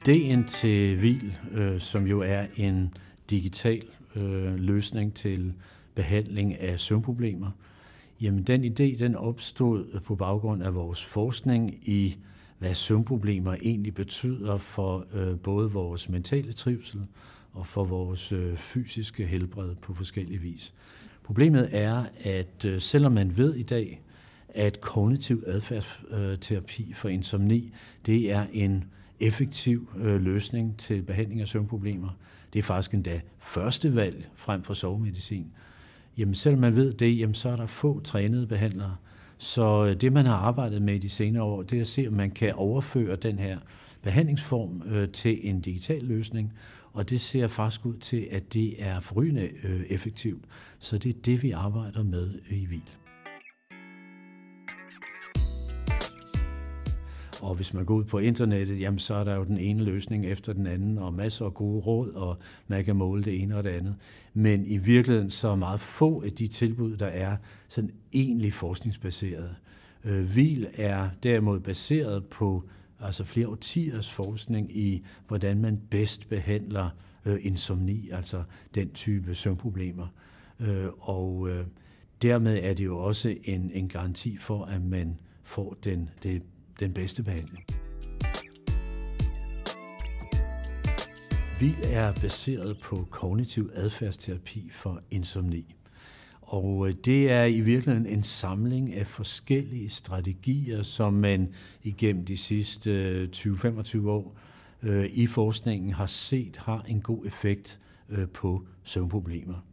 Ideen til Hvil, som jo er en digital løsning til behandling af søvnproblemer, jamen den idé den opstod på baggrund af vores forskning i, hvad søvnproblemer egentlig betyder for både vores mentale trivsel og for vores fysiske helbred på forskellige vis. Problemet er, at selvom man ved i dag, at kognitiv adfærdsterapi for insomni, det er en effektiv løsning til behandling af søvnproblemer. Det er faktisk endda første valg frem for sovemedicin. Jamen selvom man ved det, jamen, så er der få trænede behandlere. Så det, man har arbejdet med i de senere år, det er at se, om man kan overføre den her behandlingsform til en digital løsning, og det ser faktisk ud til, at det er forrygende effektivt. Så det er det, vi arbejder med i Hvil. Og hvis man går ud på internettet, jamen, så er der jo den ene løsning efter den anden, og masser af gode råd, og man kan måle det ene og det andet. Men i virkeligheden så er meget få af de tilbud, der er sådan egentlig forskningsbaserede. Hvil er derimod baseret på flere årtiers forskning i, hvordan man bedst behandler insomni, altså den type søvnproblemer. Og dermed er det jo også en garanti for, at man får den bedste behandling. Hvil er baseret på kognitiv adfærdsterapi for insomni. Og det er i virkeligheden en samling af forskellige strategier, som man igennem de sidste 20-25 år i forskningen har set har en god effekt på søvnproblemer.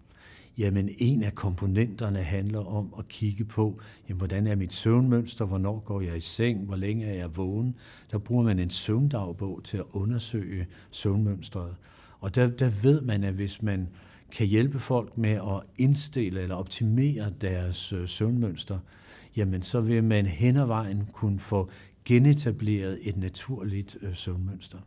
Jamen, en af komponenterne handler om at kigge på, jamen, hvordan er mit søvnmønster, hvornår går jeg i seng, hvor længe er jeg vågen. Der bruger man en søvndagbog til at undersøge søvnmønstret. Og der ved man, at hvis man kan hjælpe folk med at indstille eller optimere deres søvnmønster, jamen, så vil man hen ad vejen kunne få genetableret et naturligt søvnmønster.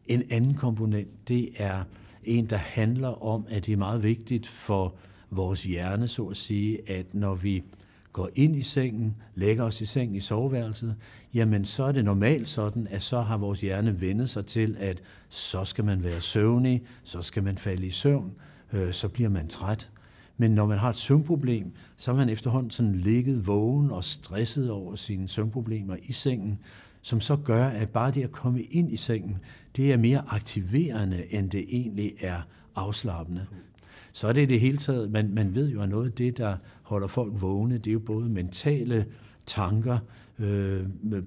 En anden komponent, det er en, der handler om, at det er meget vigtigt for vores hjerne, så at sige, at når vi går ind i sengen, lægger os i sengen i soveværelset, jamen så er det normalt sådan, at så har vores hjerne vendt sig til, at så skal man være søvnig, så skal man falde i søvn, så bliver man træt. Men når man har et søvnproblem, så er man efterhånden sådan ligget vågen og stresset over sine søvnproblemer i sengen, som så gør, at bare det at komme ind i sengen, det er mere aktiverende, end det egentlig er afslappende. Så er det i det hele taget, man ved jo, at noget af det, der holder folk vågne, det er jo både mentale tanker,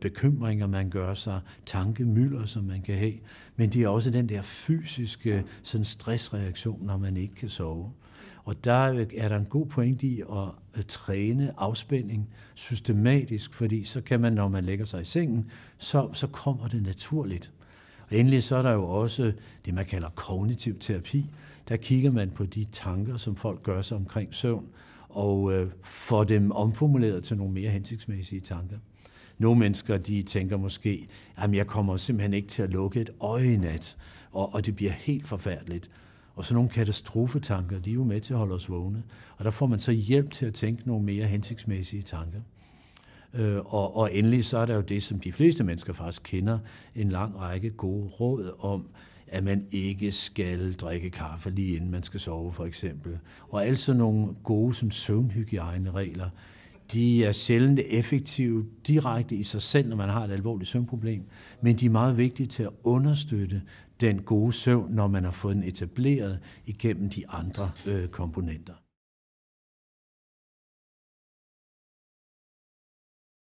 bekymringer, man gør sig, tankemylder, som man kan have, men det er også den der fysiske sådan stressreaktion, når man ikke kan sove. Og der er der en god pointe i at træne afspænding systematisk, fordi så kan man, når man lægger sig i sengen, så kommer det naturligt. Og endelig så er der jo også det, man kalder kognitiv terapi. Der kigger man på de tanker, som folk gør sig omkring søvn, og får dem omformuleret til nogle mere hensigtsmæssige tanker. Nogle mennesker, de tænker måske, at jeg kommer simpelthen ikke til at lukke et øje i nat, og det bliver helt forfærdeligt. Og så nogle katastrofetanker, de er jo med til at holde os vågne. Og der får man så hjælp til at tænke nogle mere hensigtsmæssige tanker. Og endelig så er der jo det, som de fleste mennesker faktisk kender, en lang række gode råd om, at man ikke skal drikke kaffe lige inden man skal sove, for eksempel. Og altså nogle gode som søvnhygiejneregler, de er sjældent effektive direkte i sig selv, når man har et alvorligt søvnproblem, men de er meget vigtige til at understøtte den gode søvn, når man har fået den etableret igennem de andre komponenter.